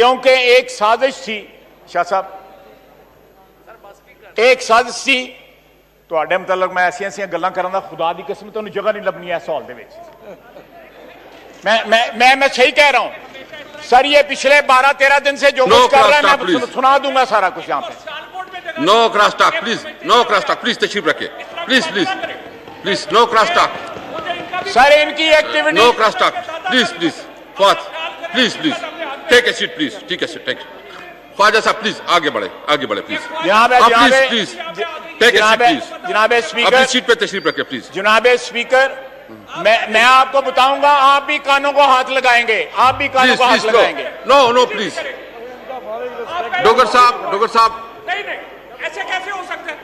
क्योंकि एक साजिश थी शाह साहब, एक साजिश थी ਤੁਹਾਡੇ ਮੁਤਲਕ मैं ऐसी ऐसी गल्लां करां दा खुदा दी कसम ਤੁਹਾਨੂੰ जगह नहीं लभनी इस हॉल दे विच। मैं सही कह रहा हूं सर, ये पिछले 12-13 दिन से जो कुछ कर रहा है मैं सुना दूंगा सारा कुछ यहाँ पे। No cross talk please, no cross talk please, तशरीफ रखिए please please please, no cross talk sir, इनकी activity no cross talk please please फौज please please take a seat please, ठीक है सर, टेक ख्वाजा साहब प्लीज आगे बढ़े please, please take a seat please, जनाबे स्पीकर अपनी सीट पे तशरीफ रखिए प्लीज। जनाबे स्पीकर, मैं आपको बताऊंगा, आप भी कानों को हाथ लगाएंगे, आप भी कानों को हाथ लगाएंगे। नो नो प्लीज, डोगर साहब नहीं, ऐसे कैसे हो सकता है?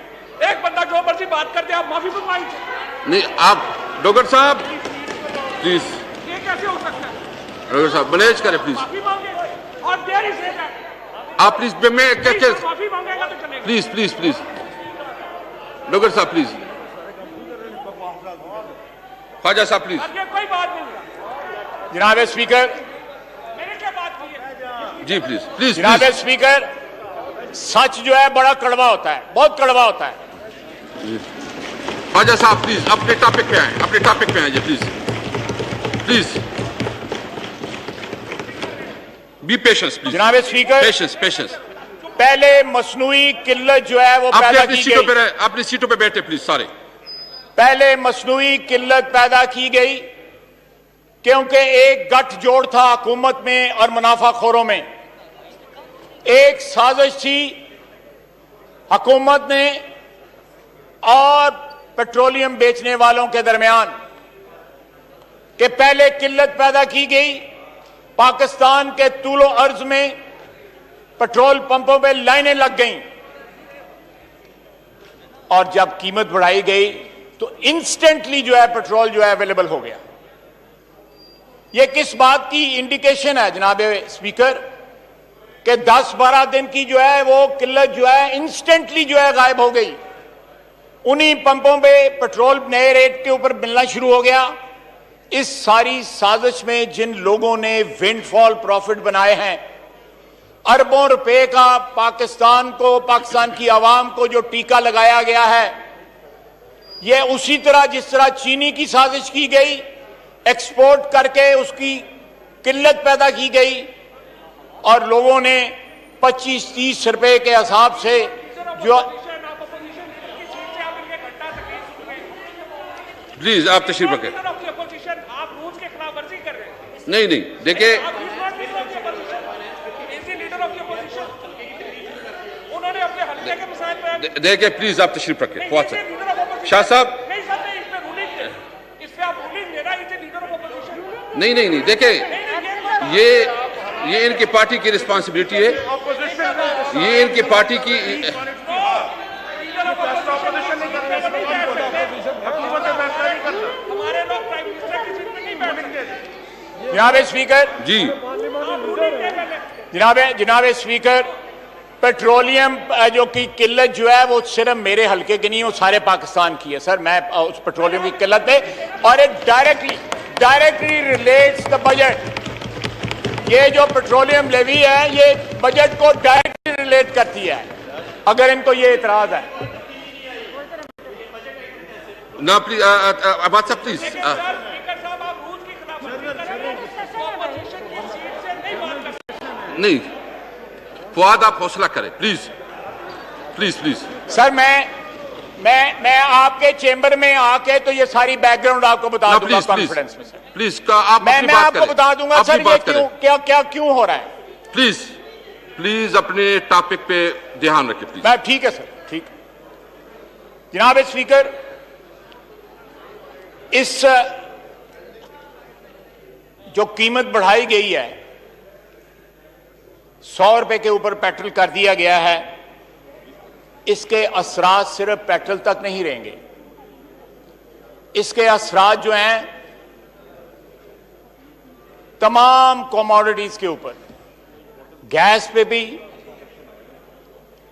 एक बंदा जो मर्जी बात करते आप माफी मंगवाएंगे? नहीं, आप डोगर साहब प्लीज, ये कैसे हो सकता है? डोगर साहब मैनेज करें प्लीज, माफी मांगे और देरी से आप प्लीज, मैं क्या माफी मांगेगा तो चलेगा। प्लीज प्लीज प्लीज डोगर साहब प्लीज, ख्वाजा साहब प्लीज। ये कोई बात नहीं। जनाबे स्पीकर, मैंने क्या बात की है? जी प्लीज प्लीज जनाबे स्पीकर, सच जो है बड़ा कड़वा होता है, बहुत कड़वा होता है। ख्वाजा साहब प्लीज अपने टॉपिक पे आए please please, B patience please. जनाबे स्पीकर, पेशेंस पहले मसनूई किल्लत जो है वो पैदा की गई, अपनी सीटों पे बैठे प्लीज सारे। पहले मसनूई किल्लत पैदा की गई क्योंकि एक गठजोड़ था हुकूमत में और मुनाफाखोरों में। एक साजिश थी हुकूमत ने और पेट्रोलियम बेचने वालों के दरमियान कि पहले किल्लत पैदा की गई, पाकिस्तान के तूलो अर्ज में पेट्रोल पंपों पे लाइनें लग गईं और जब कीमत बढ़ाई गई तो इंस्टेंटली जो है पेट्रोल जो है अवेलेबल हो गया। यह किस बात की इंडिकेशन है जनाबे स्पीकर कि 10-12 दिन की जो है वो किल्लत जो है इंस्टेंटली जो है गायब हो गई। उन्हीं पंपों पे पेट्रोल नए रेट के ऊपर मिलना शुरू हो गया। इस सारी साजिश में जिन लोगों ने विंडफॉल प्रॉफिट बनाए हैं, अरबों रुपए का पाकिस्तान की आवाम को जो टीका लगाया गया है, यह उसी तरह जिस तरह चीनी की साजिश की गई, एक्सपोर्ट करके उसकी किल्लत पैदा की गई और लोगों ने 25-30 रुपए के हिसाब से जो। प्लीज आप तशरीफ रखें। आप रूल्स के खिलाफ वर्जी कर रहे हैं। नहीं देखिए, उन्होंने अपने हल्के के मसाइल पर देखिए प्लीज आप तशरीफ रखें। बहुत शाह साहब नहीं देखिए, ये इनकी पार्टी की रिस्पांसिबिलिटी है, ये इनकी पार्टी की। जनाबे स्पीकर जी, जनाबे स्पीकर, पेट्रोलियम जो की किल्लत जो है वो सिर्फ मेरे हल्के की नहीं, वो सारे पाकिस्तान की है सर। मैं उस पेट्रोलियम की किल्लत पे और it directly relates the budget. ये जो पेट्रोलियम लेवी है ये बजट को डायरेक्टली रिलेट करती है, अगर इनको ये इतराज है ना प्लीज बात साहब प्लीज। नहीं फवाद आप हौसला करें प्लीज प्लीज प्लीज। सर मैं आपके चेंबर में आके तो ये सारी बैकग्राउंड आपको बता दूंगा कॉन्फ्रेंस में सर। प्लीज आप मैं आपको बता दूंगा सर ये क्यों हो रहा है। प्लीज अपने टॉपिक पे ध्यान रखें प्लीज। मैं ठीक है सर, ठीक। जनाब स्पीकर, इस जो कीमत बढ़ाई गई है, 100 रुपए के ऊपर पेट्रोल कर दिया गया है, इसके असरात सिर्फ पेट्रोल तक नहीं रहेंगे। इसके असरात जो हैं तमाम कमोडिटीज के ऊपर, गैस पे भी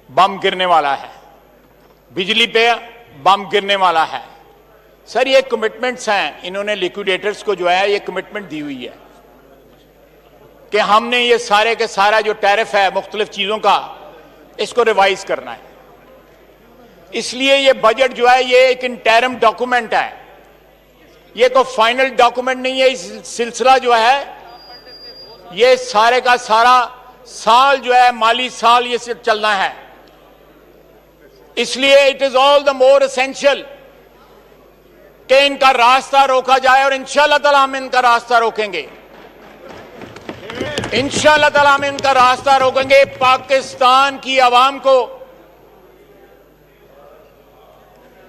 बम गिरने वाला है, बिजली पे बम गिरने वाला है। सर ये कमिटमेंट्स हैं, इन्होंने लिक्विडेटर्स को जो है ये कमिटमेंट दी हुई है कि हमने ये सारे के सारा जो टैरिफ है मुख्तलिफ चीजों का, इसको रिवाइज करना है। इसलिए ये बजट जो है ये एक इंटरिम डॉक्यूमेंट है, ये कोई फाइनल डॉक्यूमेंट नहीं है। इस सिलसिला जो है ये सारे का सारा साल जो है माली साल ये सिर्फ चलना है। इसलिए it is all the more essential कि इनका रास्ता रोका जाए, और इंशाअल्लाह ताला हम इनका रास्ता रोकेंगे, इंशाअल्लाह ताला हम इनका रास्ता रोकेंगे। पाकिस्तान की आवाम को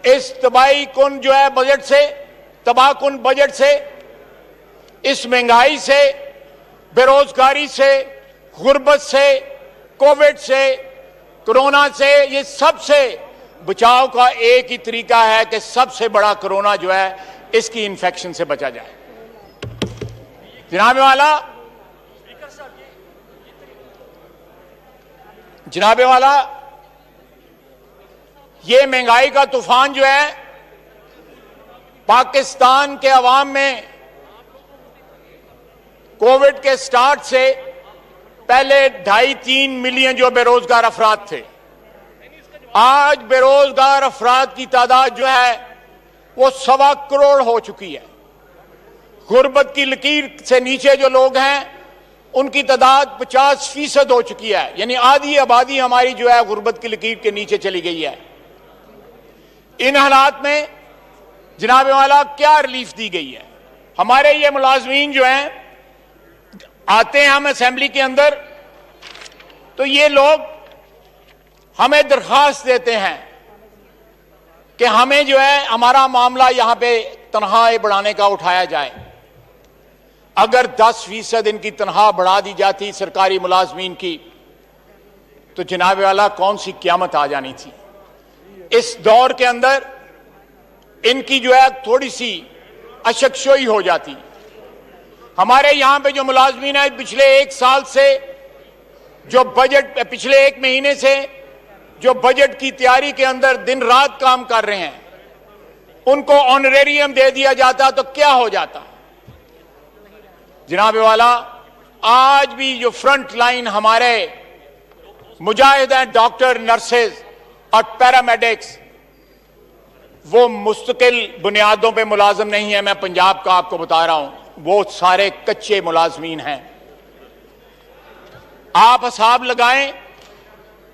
इस तबाही कुन जो है बजट से, तबाहकुन बजट से, इस महंगाई से, बेरोजगारी से, गुर्बत से, कोविड से, कोरोना से, ये सबसे बचाव का एक ही तरीका है कि सबसे बड़ा कोरोना जो है इसकी इन्फेक्शन से बचा जाए। जनाबे वाला ये महंगाई का तूफान जो है पाकिस्तान के अवाम में कोविड के स्टार्ट से पहले 2.5-3 मिलियन जो बेरोजगार अफराद थे, आज बेरोजगार अफराद की तादाद जो है वो 1.25 करोड़ हो चुकी है। गुर्बत की लकीर से नीचे जो लोग हैं उनकी तादाद 50% हो चुकी है, यानी आधी आबादी हमारी जो है गुर्बत की लकीर के नीचे चली गई है। इन हालात में जनाब वाला क्या रिलीफ दी गई है? हमारे ये मुलाजमीन जो हैं आते हैं हम असेंबली के अंदर, तो ये लोग हमें दरखास्त देते हैं कि हमें जो है हमारा मामला यहां पे तनख्वाह बढ़ाने का उठाया जाए। अगर 10% इनकी तनख्वाह बढ़ा दी जाती सरकारी मुलाजमीन की, तो जनाब वाला कौन सी क़यामत आ जानी थी। इस दौर के अंदर इनकी जो है थोड़ी सी अशकशोई हो जाती। हमारे यहां पे जो मुलाजमीन है पिछले 1 साल से जो बजट, पिछले 1 महीने से जो बजट की तैयारी के अंदर दिन रात काम कर रहे हैं, उनको ऑनरेरियम दे दिया जाता तो क्या हो जाता। जनाब वाला आज भी जो फ्रंट लाइन हमारे मुजाहिद हैं, डॉक्टर, नर्सेज और पैरामेडिक्स, वो मुस्तकिल बुनियादों पे मुलाजिम नहीं है। मैं पंजाब का आपको बता रहा हूं, वो सारे कच्चे मुलाजमीन हैं। आप हिसाब लगाएं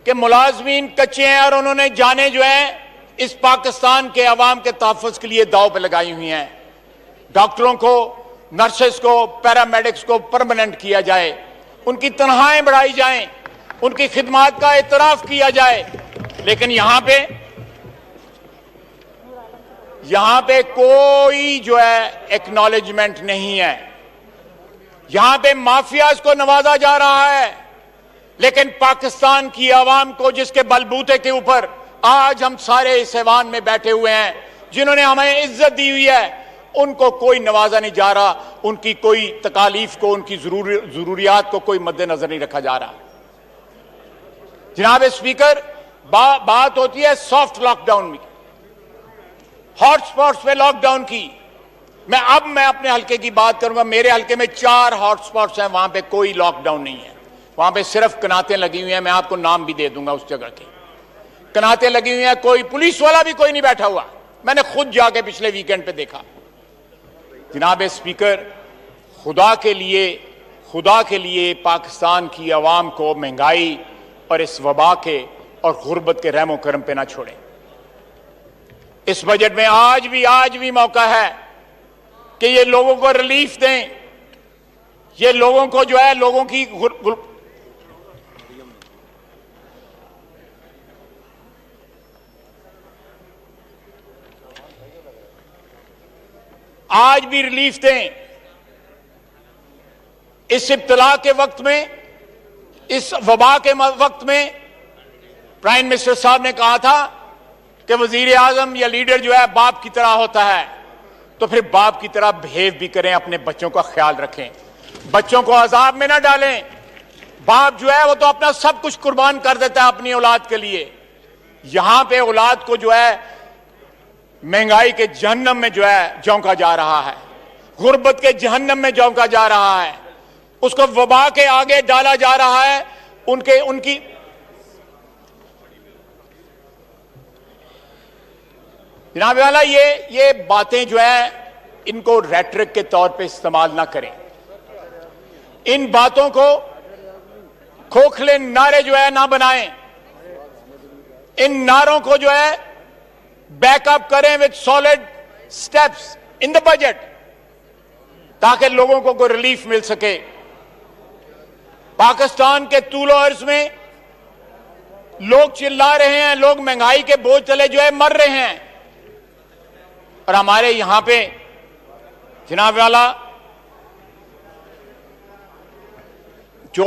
कि मुलाजमीन कच्चे हैं और उन्होंने जाने जो है इस पाकिस्तान के अवाम के तहफ़्फ़ुज़ के लिए दांव पे लगाई हुई हैं। डॉक्टरों को, नर्सेस को, पैरामेडिक्स को परमानेंट किया जाए, उनकी तनख्वाहें बढ़ाई जाएं, उनकी खिदमत का एतराफ़ किया जाए। लेकिन यहां पे कोई जो है एक्नॉलेजमेंट नहीं है। यहां पे माफियाज को नवाजा जा रहा है, लेकिन पाकिस्तान की आवाम को, जिसके बलबूते के ऊपर आज हम सारे इस ऐवान में बैठे हुए हैं, जिन्होंने हमें इज्जत दी हुई है, उनको कोई नवाजा नहीं जा रहा, उनकी कोई तकालीफ को, उनकी जरूरियात को कोई मद्देनजर नहीं रखा जा रहा। जनाब स्पीकर, बात होती है सॉफ्ट लॉकडाउन में, हॉटस्पॉट्स पे लॉकडाउन की। मैं अपने हल्के की बात करूंगा। मेरे हल्के में 4 हॉटस्पॉट्स हैं, वहां पे कोई लॉकडाउन नहीं है। वहां पे सिर्फ कनातें लगी हुई हैं, मैं आपको नाम भी दे दूंगा उस जगह के। कनातें लगी हुई हैं, कोई पुलिस वाला भी कोई नहीं बैठा हुआ। मैंने खुद जाके पिछले वीकेंड पे देखा। जनाब स्पीकर, खुदा के लिए पाकिस्तान की आवाम को महंगाई और इस वबा के और गुर्बत के रहमो करम पे ना छोड़े। इस बजट में आज भी मौका है कि ये लोगों को रिलीफ दें, ये लोगों को जो है लोगों की आज भी रिलीफ दें। इस इब्तला के वक्त में, इस वबा के वक्त में प्राइम मिनिस्टर साहब ने कहा था कि वजीर आजम या लीडर जो है बाप की तरह होता है, तो फिर बाप की तरह बिहेव भी करें, अपने बच्चों का ख्याल रखें, बच्चों को अजाब में ना डालें। बाप जो है वो तो अपना सब कुछ कुर्बान कर देता है अपनी औलाद के लिए। यहां पे औलाद को जो है महंगाई के जहन्नम में जो है झोंका जा रहा है, गुर्बत के जहन्नम में झोंका जा रहा है। उसको वबा के आगे डाला जा रहा है। उनकी जनाब वाला ये बातें जो है इनको रेटरिक के तौर पे इस्तेमाल ना करें। इन बातों को खोखले नारे जो है ना बनाएं। इन नारों को जो है बैकअप करें with solid steps in the budget, ताकि लोगों को कोई रिलीफ मिल सके। पाकिस्तान के तूलो अर्ज में लोग चिल्ला रहे हैं, लोग महंगाई के बोझ तले जो है मर रहे हैं, और हमारे यहां पे जनाब वाला जो